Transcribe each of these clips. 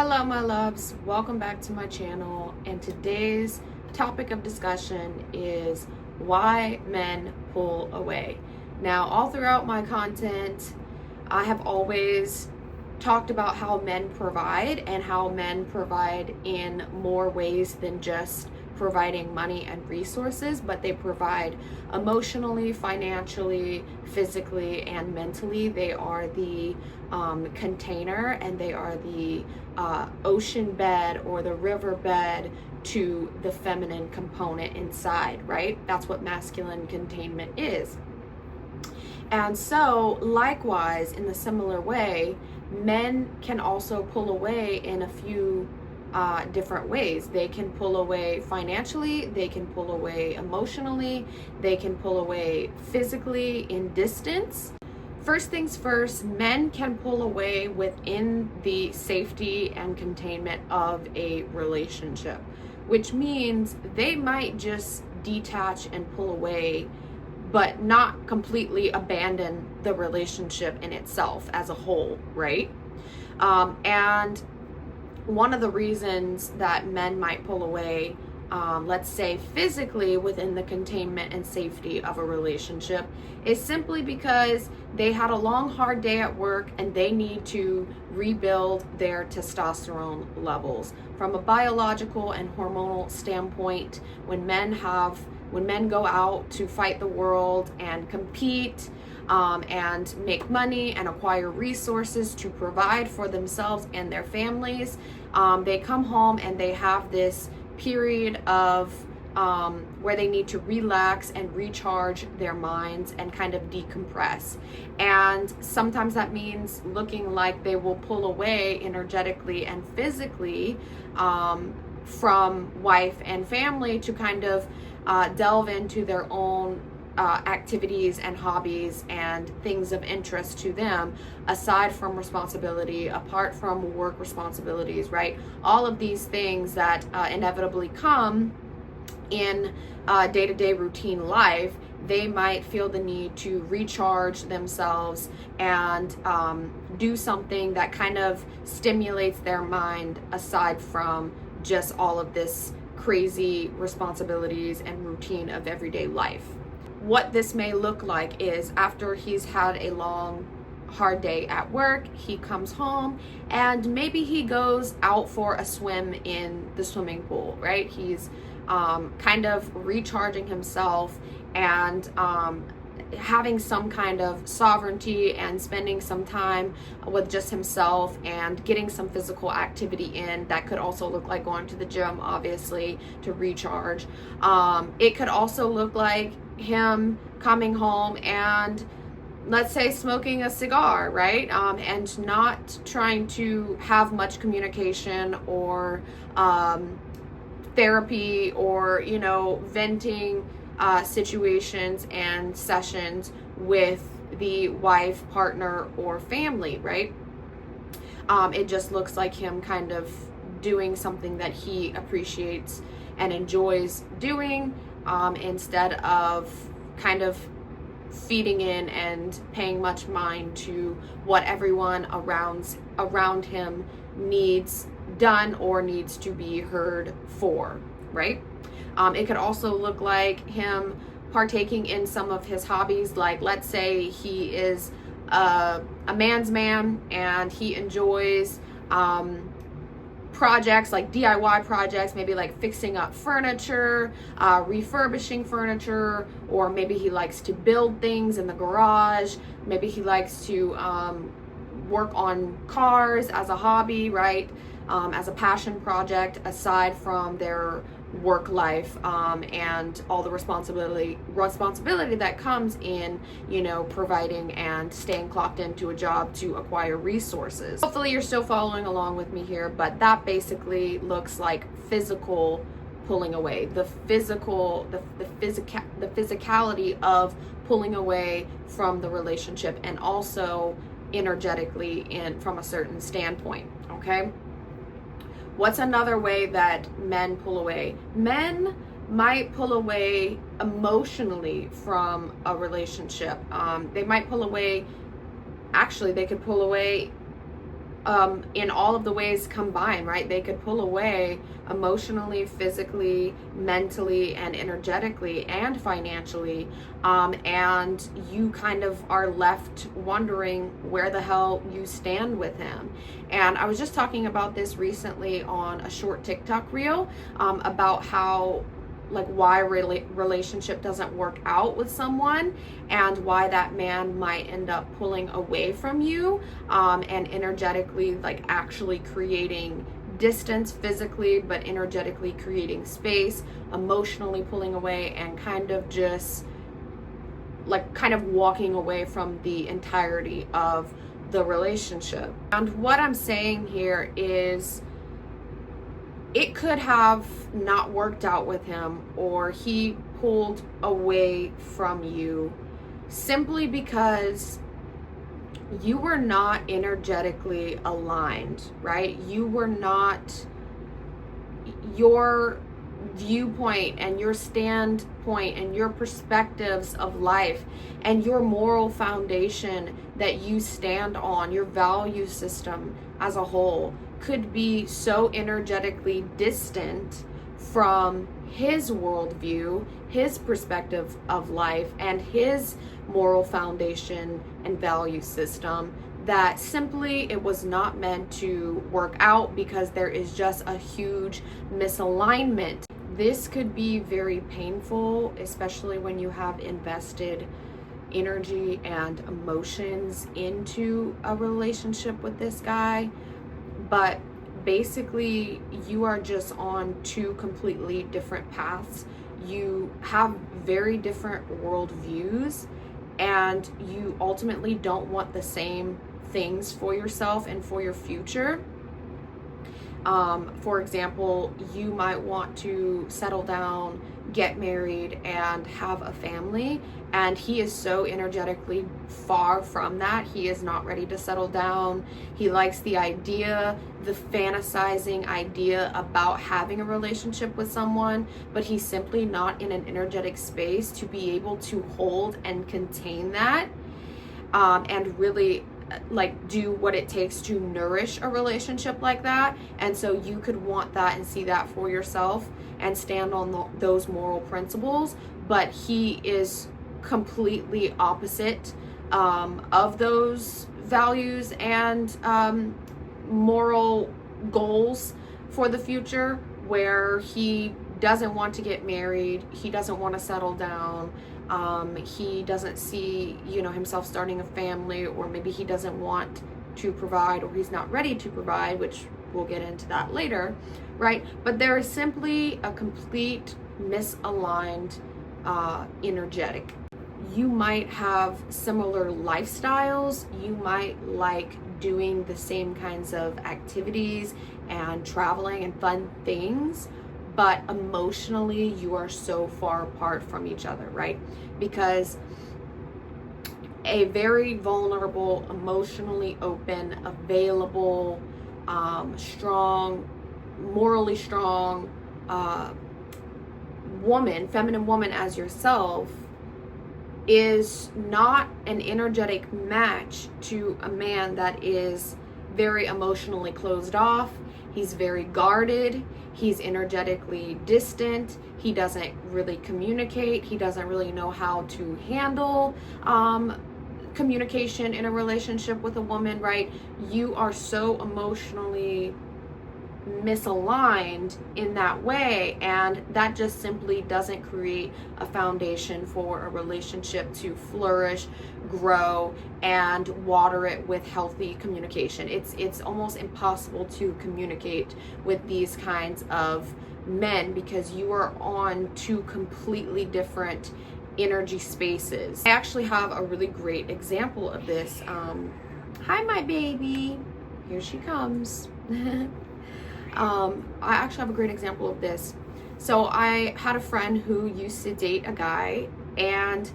Hello my loves, welcome back to my channel, and today's topic of discussion is why men pull away. Now, all throughout my content, I have always talked about how men provide and how men provide in more ways than just providing money and resources, but they provide emotionally, financially, physically, and mentally. They are the container, and they are the ocean bed or the river bed to the feminine component inside, right? That's what masculine containment is. And so, likewise, in the similar way, men can also pull away in a few different ways. They can pull away financially, they can pull away emotionally, they can pull away physically in distance. First things first, men can pull away within the safety and containment of a relationship, which means they might just detach and pull away, but not completely abandon the relationship in itself as a whole, right? And one of the reasons that men might pull away, let's say physically within the containment and safety of a relationship, is simply because they had a long, hard day at work and they need to rebuild their testosterone levels. From a biological and hormonal standpoint, when men go out to fight the world and compete, and make money and acquire resources to provide for themselves and their families, they come home and they have this period of where they need to relax and recharge their minds and kind of decompress. And sometimes that means looking like they will pull away energetically and physically from wife and family to kind of delve into their own activities and hobbies and things of interest to them, aside from responsibility, apart from work responsibilities, right? All of these things that inevitably come in day-to-day routine life, they might feel the need to recharge themselves and do something that kind of stimulates their mind aside from just all of this crazy responsibilities and routine of everyday life. What this may look like is after he's had a long, hard day at work, he comes home and maybe he goes out for a swim in the swimming pool, right? He's kind of recharging himself and having some kind of sovereignty and spending some time with just himself and getting some physical activity in. That could also look like going to the gym, obviously, to recharge. It could also look like him coming home and, let's say, smoking a cigar, right? And not trying to have much communication or therapy or, venting situations and sessions with the wife, partner, or family, right? It just looks like him kind of doing something that he appreciates and enjoys doing, instead of kind of feeding in and paying much mind to what everyone around him needs done or needs to be heard for, right? It could also look like him partaking in some of his hobbies, like let's say he is a man's man and he enjoys projects like DIY projects, maybe like fixing up furniture, refurbishing furniture, or maybe he likes to build things in the garage. Maybe he likes to work on cars as a hobby, right? As a passion project, aside from their work life, and all the responsibility that comes in, providing and staying clocked into a job to acquire resources. Hopefully you're still following along with me here, but that basically looks like physical pulling away, the physicality of pulling away from the relationship, and also energetically from a certain standpoint, okay? What's another way that men pull away? Men might pull away emotionally from a relationship. They might pull away, actually, they could pull away in all of the ways combined, right? They could pull away emotionally, physically, mentally, and energetically, and financially. And you kind of are left wondering where the hell you stand with him. And I was just talking about this recently on a short TikTok reel, about how, like, why relationship doesn't work out with someone, and why that man might end up pulling away from you, and energetically, like, actually creating distance physically, but energetically creating space, emotionally pulling away, and kind of just like kind of walking away from the entirety of the relationship. And what I'm saying here is, it could have not worked out with him, or he pulled away from you simply because you were not energetically aligned, right? You were not, your viewpoint and your standpoint and your perspectives of life and your moral foundation that you stand on, your value system as a whole, could be so energetically distant from his worldview, his perspective of life, and his moral foundation and value system, that simply it was not meant to work out, because there is just a huge misalignment. This could be very painful, especially when you have invested energy and emotions into a relationship with this guy. But basically, you are just on two completely different paths. You have very different worldviews, and you ultimately don't want the same things for yourself and for your future. For example, you might want to settle down, get married, and have a family, and he is so energetically far from that. He is not ready to settle down. He likes the idea, the fantasizing idea about having a relationship with someone, but he's simply not in an energetic space to be able to hold and contain that, and really like do what it takes to nourish a relationship like that. And so you could want that and see that for yourself and stand on those moral principles, but he is completely opposite of those values and moral goals for the future, where he doesn't want to get married, he doesn't want to settle down, he doesn't see, himself starting a family, or maybe he doesn't want to provide, or he's not ready to provide, which we'll get into that later, right? But there is simply a complete misaligned energetic. You might have similar lifestyles, you might like doing the same kinds of activities and traveling and fun things, but emotionally you are so far apart from each other, right? Because a very vulnerable, emotionally open, available, strong, morally strong woman, feminine woman as yourself, is not an energetic match to a man that is very emotionally closed off. He's very guarded. He's energetically distant. He doesn't really communicate. He doesn't really know how to handle communication in a relationship with a woman, right? You are so emotionally misaligned in that way, and that just simply doesn't create a foundation for a relationship to flourish, grow, and water it with healthy communication. It's almost impossible to communicate with these kinds of men, because you are on two completely different energy spaces. I actually have a really great example of this. Hi, my baby. Here she comes. I actually have a great example of this. So I had a friend who used to date a guy, and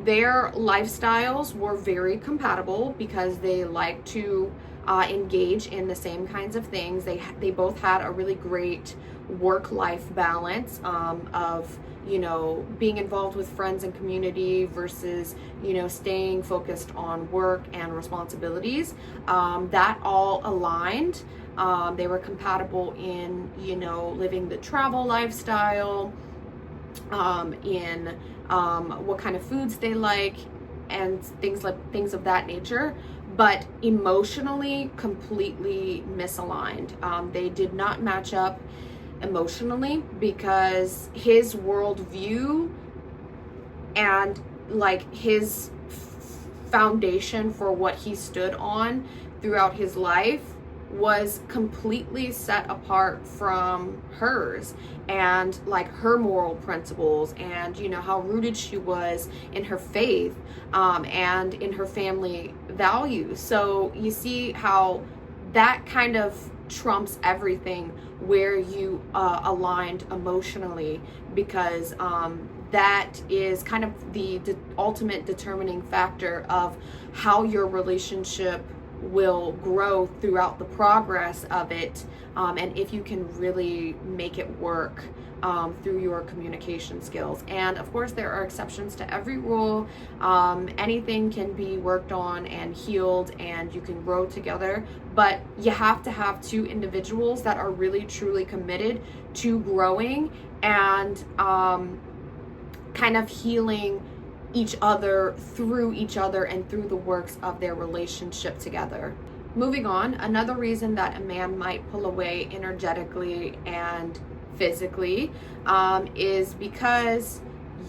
their lifestyles were very compatible, because they like to engage in the same kinds of things. They both had a really great work-life balance of, you know, being involved with friends and community versus, you know, staying focused on work and responsibilities. That all aligned. They were compatible in, you know, living the travel lifestyle, in what kind of foods they like, and things of that nature. But emotionally, completely misaligned. They did not match up emotionally because his worldview and like his foundation for what he stood on throughout his life was completely set apart from hers, and like her moral principles, and you know how rooted she was in her faith, and in her family values. So you see how that kind of trumps everything where you aligned emotionally, because that is kind of the ultimate determining factor of how your relationship will grow throughout the progress of it, and if you can really make it work through your communication skills. And of course, there are exceptions to every rule. Anything can be worked on and healed, and you can grow together, but you have to have two individuals that are really truly committed to growing and kind of healing each other and through the works of their relationship together. Moving on, another reason that a man might pull away energetically and physically is because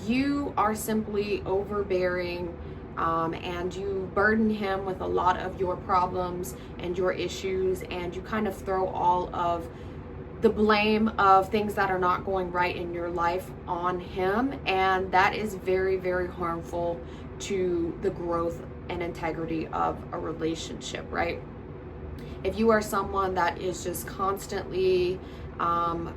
you are simply overbearing, and you burden him with a lot of your problems and your issues, and you kind of throw all of the blame of things that are not going right in your life on him, and that is very, very harmful to the growth and integrity of a relationship, right? If you are someone that is just constantly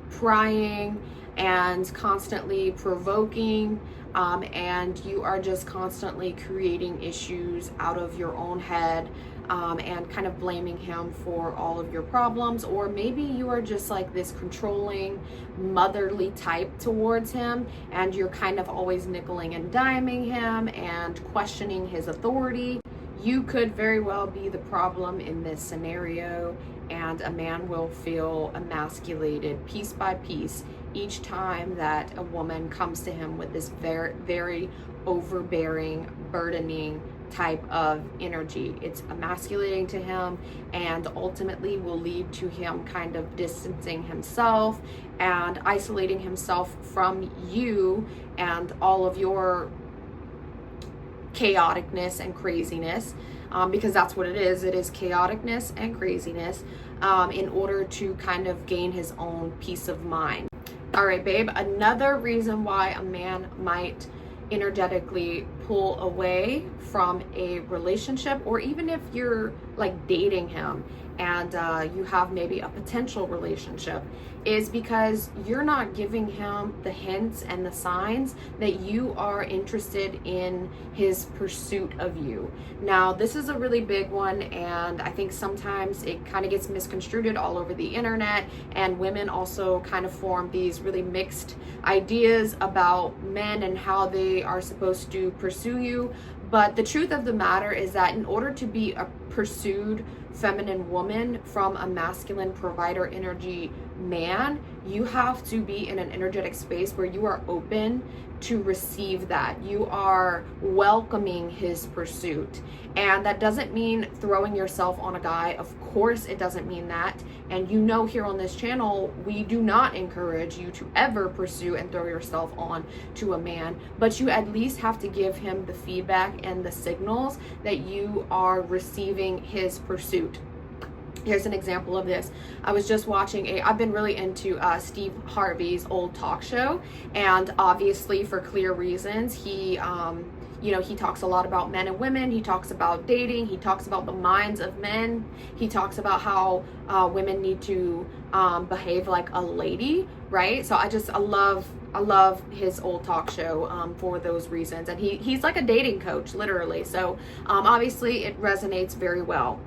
prying and constantly provoking, and you are just constantly creating issues out of your own head, and kind of blaming him for all of your problems, or maybe you are just like this controlling, motherly type towards him, and you're kind of always nickeling and diming him and questioning his authority. You could very well be the problem in this scenario, and a man will feel emasculated piece by piece each time that a woman comes to him with this very, very overbearing, burdening type of energy. It's emasculating to him, and ultimately will lead to him kind of distancing himself and isolating himself from you and all of your chaoticness and craziness, because that's what it is. It is chaoticness and craziness, in order to kind of gain his own peace of mind. All right, babe, another reason why a man might energetically pull away from a relationship, or even if you're like dating him and you have maybe a potential relationship, is because you're not giving him the hints and the signs that you are interested in his pursuit of you. Now, this is a really big one, and I think sometimes it kind of gets misconstrued all over the internet, and women also kind of form these really mixed ideas about men and how they are supposed to pursue you. But the truth of the matter is that in order to be a pursued feminine woman from a masculine provider energy man, you have to be in an energetic space where you are open to receive that. You are welcoming his pursuit. And that doesn't mean throwing yourself on a guy. Of course, it doesn't mean that. And you know, here on this channel, we do not encourage you to ever pursue and throw yourself on to a man. But you at least have to give him the feedback and the signals that you are receiving his pursuit. Here's an example of this. I was just watching I've been really into Steve Harvey's old talk show, and obviously for clear reasons, he talks a lot about men and women. He talks about dating. He talks about the minds of men. He talks about how women need to behave like a lady, right? So I love his old talk show for those reasons. And he's like a dating coach, literally. So obviously it resonates very well.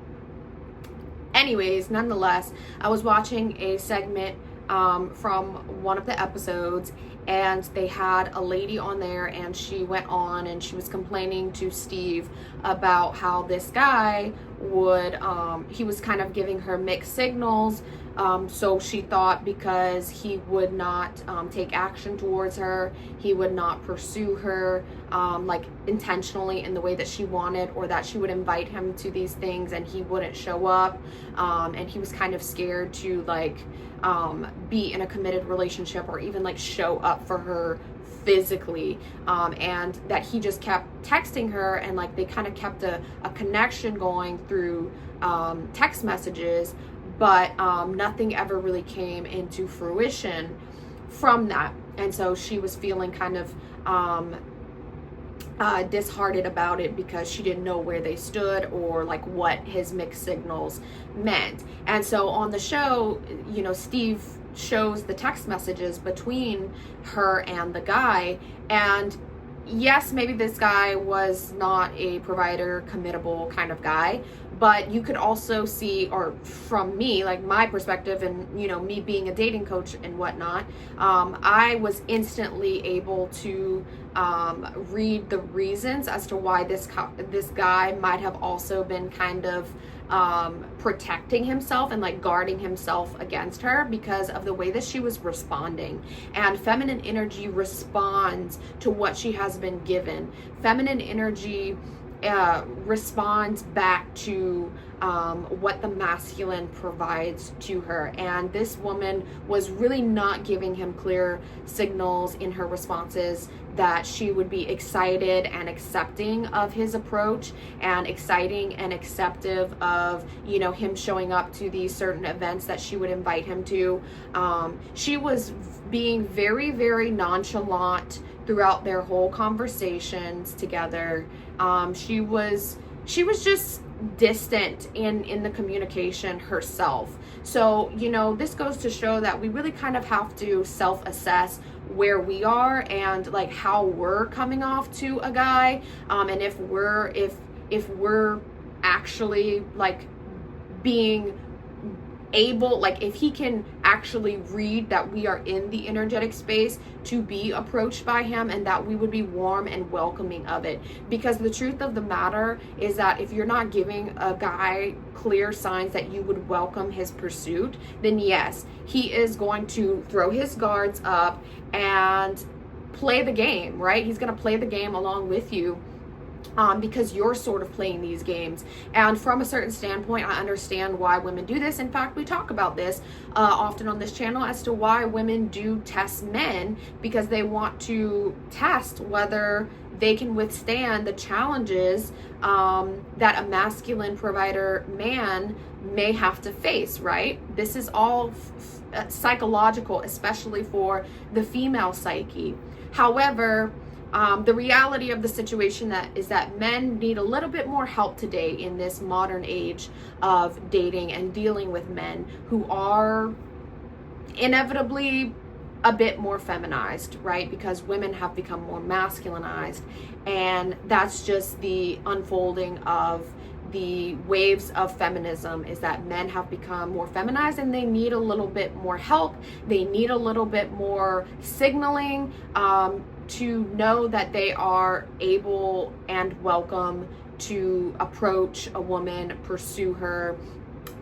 Anyways, nonetheless, I was watching a segment from one of the episodes, and they had a lady on there, and she went on and she was complaining to Steve about how this guy would he was kind of giving her mixed signals. So she thought because he would not take action towards her, he would not pursue her like intentionally in the way that she wanted, or that she would invite him to these things and he wouldn't show up, and he was kind of scared to like be in a committed relationship or even like show up for her physically, and that he just kept texting her, and like they kind of kept a connection going through text messages, but nothing ever really came into fruition from that. And so she was feeling kind of disheartened about it because she didn't know where they stood or like what his mixed signals meant. And so on the show, you know, Steve shows the text messages between her and the guy, and yes, maybe this guy was not a provider, committable kind of guy, but you could also see, or from me, like my perspective, and you know, me being a dating coach and whatnot, I was instantly able to read the reasons as to why this guy might have also been kind of protecting himself and like guarding himself against her because of the way that she was responding. And feminine energy responds to what she has been given. Feminine energy responds back to what the masculine provides to her. And this woman was really not giving him clear signals in her responses that she would be excited and accepting of his approach, and exciting and acceptive of, you know, him showing up to these certain events that she would invite him to. She was being very, very nonchalant throughout their whole conversations together. She was just distant in the communication herself. So, you know, this goes to show that we really kind of have to self-assess where we are and like how we're coming off to a guy, and if we're actually like being able, like if he can actually read that we are in the energetic space to be approached by him, and that we would be warm and welcoming of it. Because the truth of the matter is that if you're not giving a guy clear signs that you would welcome his pursuit, then yes, he is going to throw his guards up and play the game, right? He's going to play the game along with you. Because you're sort of playing these games. And from a certain standpoint, I understand why women do this. In fact, we talk about this often on this channel as to why women do test men, because they want to test whether they can withstand the challenges that a masculine provider man may have to face, right? This is all psychological, especially for the female psyche. However, the reality of the situation is that men need a little bit more help today in this modern age of dating and dealing with men who are inevitably a bit more feminized, right? Because women have become more masculinized, and that's just the unfolding of the waves of feminism, is that men have become more feminized and they need a little bit more help. They need a little bit more signaling to know that they are able and welcome to approach a woman, pursue her,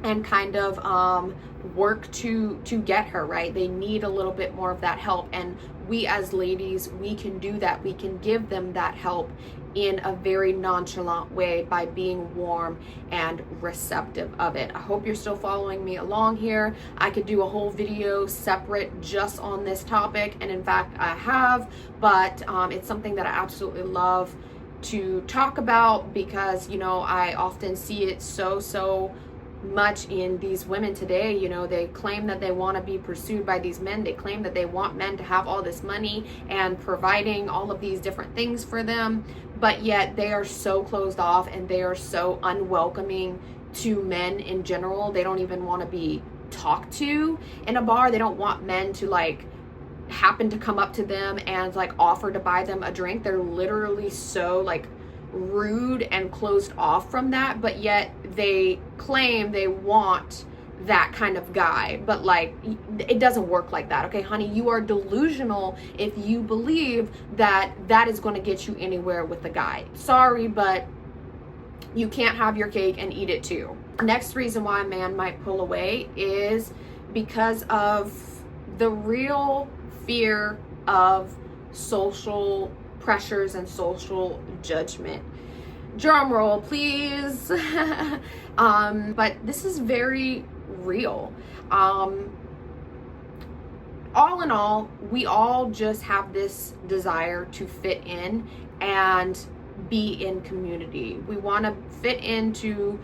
and kind of work to get her, right? They need a little bit more of that help, and we as ladies, we can do that. We can give them that help in a very nonchalant way by being warm and receptive of it. I hope you're still following me along here. I could do a whole video separate just on this topic, and in fact I have, but it's something that I absolutely love to talk about, because you know, I often see it so much in these women today. You know, they claim that they want to be pursued by these men. They claim that they want men to have all this money and providing all of these different things for them, but yet they are so closed off and they are so unwelcoming to men in general. They don't even want to be talked to in a bar. They don't want men to like happen to come up to them and like offer to buy them a drink. They're literally so like rude and closed off from that, but yet they claim they want that kind of guy. But like, it doesn't work like that, okay, honey? You are delusional if you believe that that is going to get you anywhere with a guy. Sorry, but you can't have your cake and eat it too. Next reason why a man might pull away is because of the real fear of social pressures and social judgment. Drum roll, please. But this is very real. All in all, we all just have this desire to fit in and be in community. We want to fit into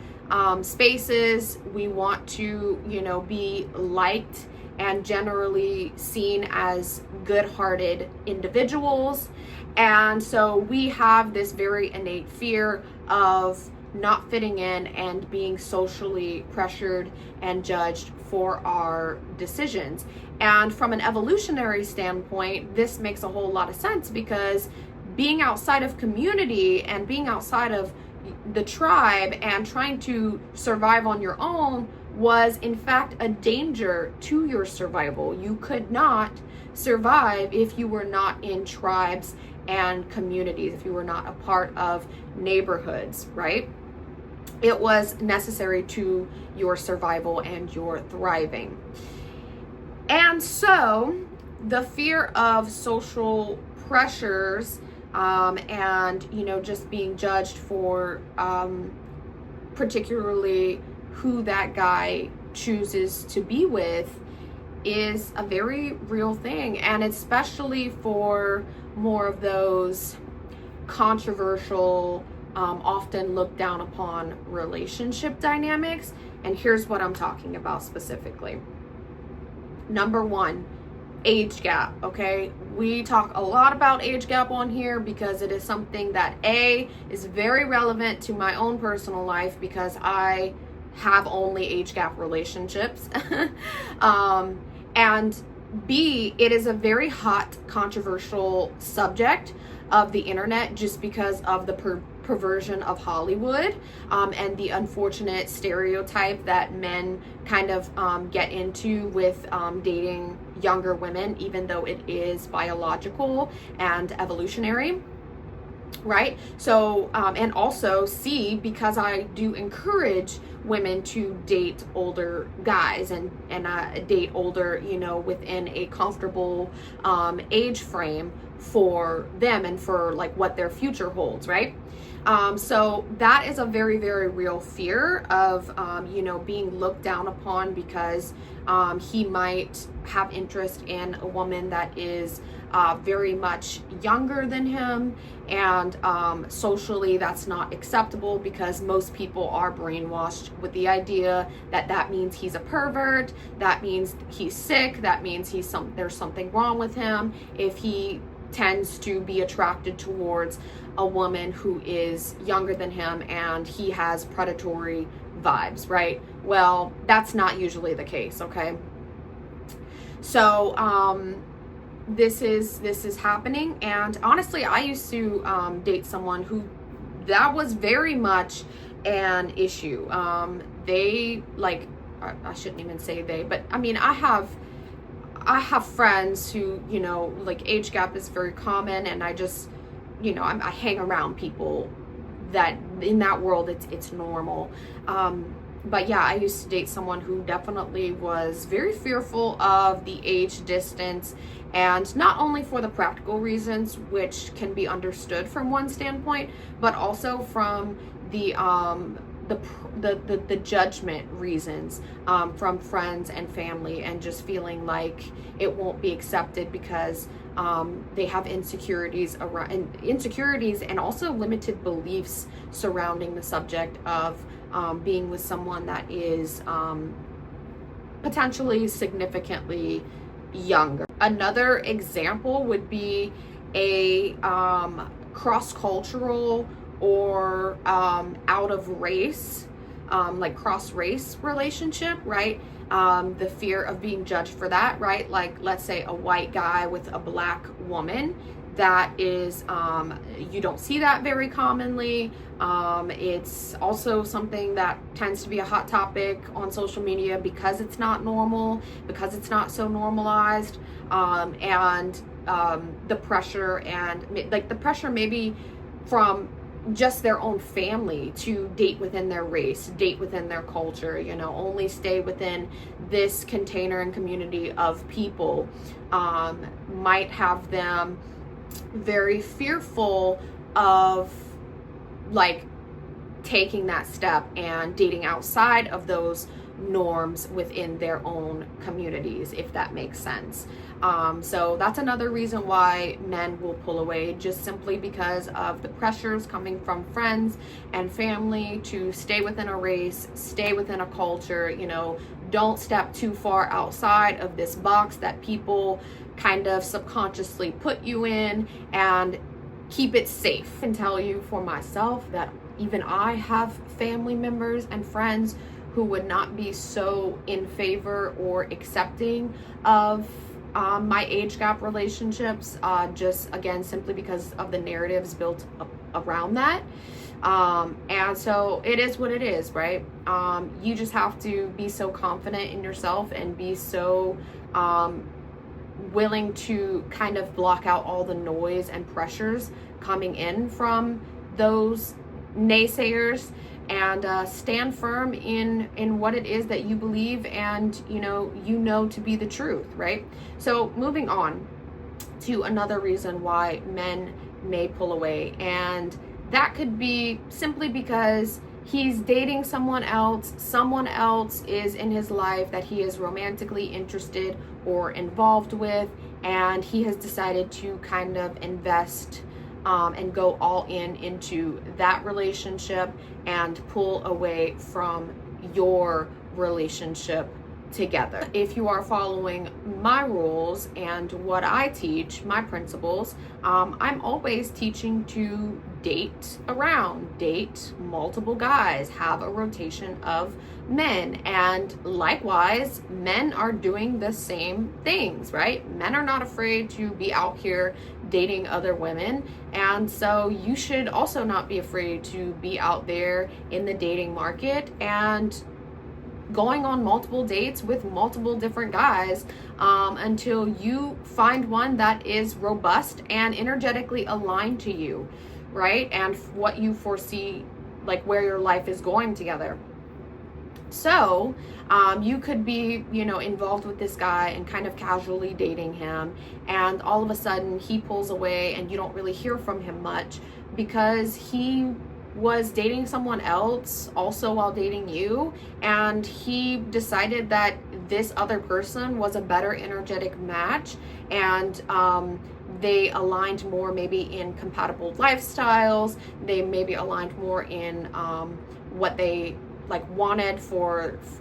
spaces. We want to, be liked and generally seen as good-hearted individuals. And so we have this very innate fear of not fitting in and being socially pressured and judged for our decisions. And from an evolutionary standpoint, this makes a whole lot of sense, because being outside of community and being outside of the tribe and trying to survive on your own was in fact a danger to your survival. You could not survive if you were not in tribes and communities, if you were not a part of neighborhoods, right? It was necessary to your survival and your thriving. And so the fear of social pressures and just being judged for particularly who that guy chooses to be with is a very real thing, and especially for more of those controversial, often looked down upon relationship dynamics. And here's what I'm talking about specifically. Number one, age gap. Okay, we talk a lot about age gap on here because it is something that is very relevant to my own personal life, because I have only age gap relationships. And B, it is a very hot, controversial subject of the internet, just because of the perversion of Hollywood, and the unfortunate stereotype that men kind of get into with dating younger women, even though it is biological and evolutionary, right? So, and also C, because I do encourage women to date older guys and date older, within a comfortable age frame for them and for like what their future holds, right? So that is a very, very real fear of, being looked down upon because he might have interest in a woman that is very much younger than him, and socially that's not acceptable because most people are brainwashed with the idea that that means he's a pervert, that means he's sick, that means there's something wrong with him if he tends to be attracted towards a woman who is younger than him and he has predatory vibes, right? Well, that's not usually the case, okay? So this is happening, and honestly, I used to date someone who that was very much an issue. They like, I shouldn't even say they, but I mean, I have friends who, like age gap is very common, and I just, I hang around people that in that world it's normal. But yeah, I used to date someone who definitely was very fearful of the age distance, and not only for the practical reasons, which can be understood from one standpoint, but also from the judgment reasons from friends and family, and just feeling like it won't be accepted because they have insecurities and also limited beliefs surrounding the subject of being with someone that is potentially significantly younger. Another example would be a cross-cultural or out of race, like cross-race relationship, right? The fear of being judged for that, right? Like, let's say a white guy with a black woman. that is, you don't see that very commonly. It's also something that tends to be a hot topic on social media because it's not normal, because it's not so normalized, and the pressure, and like the pressure maybe from just their own family to date within their race, date within their culture, only stay within this container and community of people, might have them very fearful of like taking that step and dating outside of those norms within their own communities, if that makes sense. So that's another reason why men will pull away, just simply because of the pressures coming from friends and family to stay within a race, stay within a culture, don't step too far outside of this box that people kind of subconsciously put you in, and keep it safe. I can tell you for myself that even I have family members and friends who would not be so in favor or accepting of my age gap relationships, just again simply because of the narratives built around that. And so it is what it is, right? You just have to be so confident in yourself and be so willing to kind of block out all the noise and pressures coming in from those naysayers, and stand firm in what it is that you believe and to be the truth, right? So moving on to another reason why men may pull away, and that could be simply because he's dating someone else is in his life that he is romantically interested or involved with, and he has decided to kind of invest and go all into that relationship and pull away from your relationship together. If you are following my rules and what I teach, my principles, I'm always teaching to date multiple guys, have a rotation of men, and likewise, men are doing the same things, right? Men are not afraid to be out here dating other women, and so you should also not be afraid to be out there in the dating market and going on multiple dates with multiple different guys, until you find one that is robust and energetically aligned to you, right? And what you foresee, like where your life is going together. So you could be, involved with this guy and kind of casually dating him, and all of a sudden he pulls away and you don't really hear from him much because he was dating someone else also while dating you, and he decided that this other person was a better energetic match, and they aligned more maybe in compatible lifestyles, they maybe aligned more in what they wanted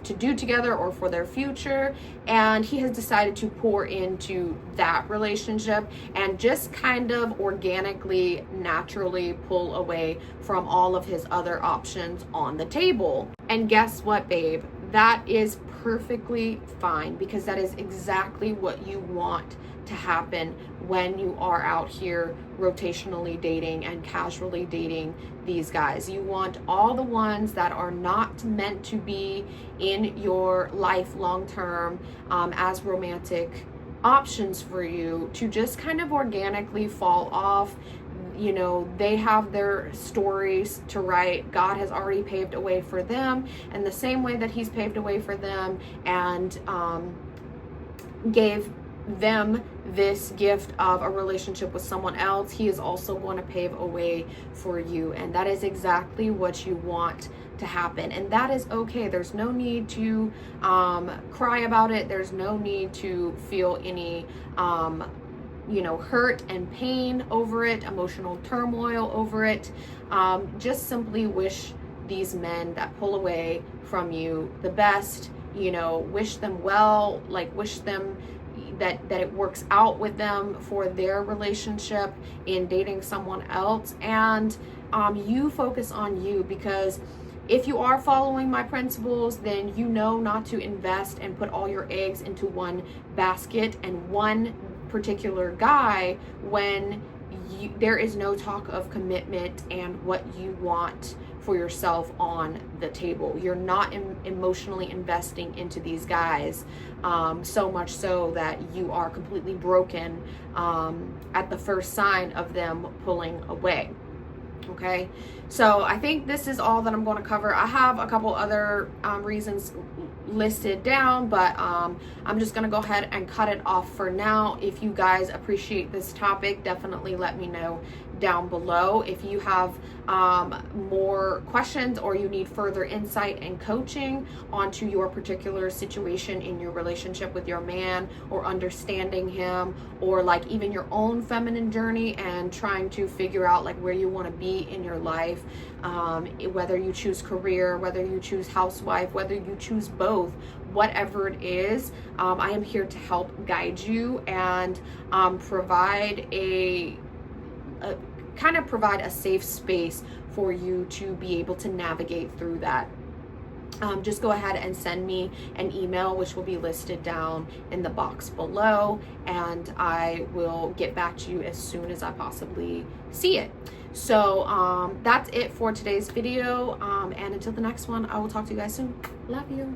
to do together or for their future, and he has decided to pour into that relationship and just kind of organically, naturally pull away from all of his other options on the table. And guess what, babe? That is perfectly fine, because that is exactly what you want to happen when you are out here rotationally dating and casually dating these guys. You want all the ones that are not meant to be in your life long term as romantic options for you to just kind of organically fall off. They have their stories to write. God has already paved a way for them, and the same way that he's paved a way for them and gave them this gift of a relationship with someone else, he is also going to pave a way for you, and that is exactly what you want to happen, and that is okay. There's no need to cry about it. There's no need to feel any hurt and pain over it, emotional turmoil over it. Just simply wish these men that pull away from you the best. Wish them well, wish them that it works out with them for their relationship in dating someone else, and you focus on you, because if you are following my principles, then you know not to invest and put all your eggs into one basket and one particular guy when there is no talk of commitment and what you want for yourself on the table. You're not emotionally investing into these guys, so much so that you are completely broken at the first sign of them pulling away. Okay, so I think this is all that I'm going to cover. I have a couple other reasons listed down, but I'm just going to go ahead and cut it off for now. If you guys appreciate this topic, definitely let me know down below. If you have more questions or you need further insight and coaching onto your particular situation in your relationship with your man, or understanding him, or like even your own feminine journey and trying to figure out like where you want to be in your life, whether you choose career, whether you choose housewife, whether you choose both, whatever it is, I am here to help guide you and provide a safe space for you to be able to navigate through that. Just go ahead and send me an email, which will be listed down in the box below, and I will get back to you as soon as I possibly see it. So that's it for today's video, and until the next one, I will talk to you guys soon. Love you.